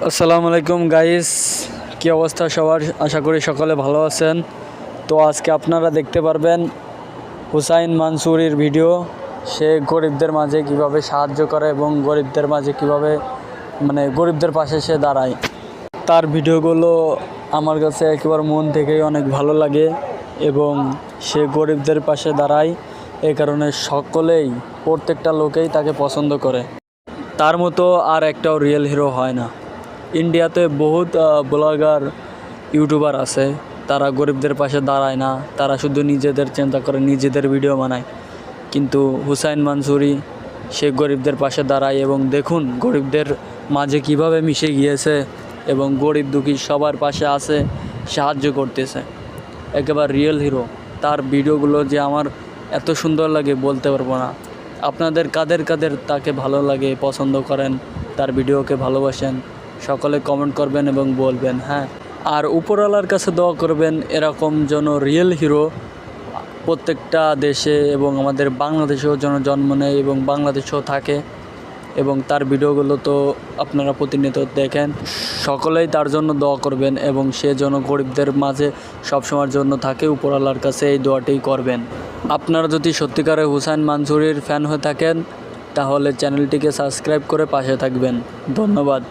আসসালামু আলাইকুম গাইস, কী অবস্থা সবার? আশা করি সকলে ভালো আছেন। তো আজকে আপনারা দেখতে পারবেন হুসাইন মানসুরির ভিডিও। সে গরিবদের মাঝে কিভাবে সাহায্য করে এবং গরিবদের মাঝে কিভাবে গরিবদের পাশে সে দাঁড়ায়। তার ভিডিওগুলো আমার কাছে একেবারে মন থেকেই অনেক ভালো লাগে এবং সে গরিবদের পাশে দাঁড়ায়। এই কারণে সকলেই, প্রত্যেকটা লোকেই তাকে পছন্দ করে। তার মতো আর একটাও রিয়েল হিরো হয় না। ইন্ডিয়াতে বহুত ব্লগার, ইউটিউবার আছে, তারা গরিবদের পাশে দাঁড়ায় না, তারা শুধু নিজেদের চিন্তা করে, নিজেদের ভিডিও বানায়। কিন্তু হুসাইন মানসুরি সে গরিবদের পাশে দাঁড়ায় এবং দেখুন গরিবদের মাঝে কিভাবে মিশে গিয়েছে এবং গরিব দুঃখী সবার পাশে আছে, সাহায্য করতেছে। একেবারে রিয়েল হিরো। তার ভিডিওগুলো যে আমার এত সুন্দর লাগে বলতে পারবো না। আপনাদের কাদের কাদের তাকে ভালো লাগে, পছন্দ করেন, তার ভিডিওকে ভালোবাসেন, সকলে কমেন্ট করবেন এবং বলবেন। হ্যাঁ, আর উপরওয়ালার কাছে দোয়া করবেন এরকম যেন রিয়েল হিরো প্রত্যেকটা দেশে এবং আমাদের বাংলাদেশেও যেন জন্ম নেয় এবং বাংলাদেশেও থাকে। এবং তার ভিডিওগুলো তো আপনারা প্রতিনিয়ত দেখেন। সকলেই তার জন্য দোয়া করবেন এবং সে যেন গরিবদের মাঝে সবসময়ের জন্য থাকে। উপরওয়ালার কাছে এই দোয়াটাই করবেন। আপনারা যদি সত্যিকারে হুসাইন মানসুরির ফ্যান হয়ে থাকেন তাহলে চ্যানেলটিকে সাবস্ক্রাইব করে পাশে থাকবেন। ধন্যবাদ।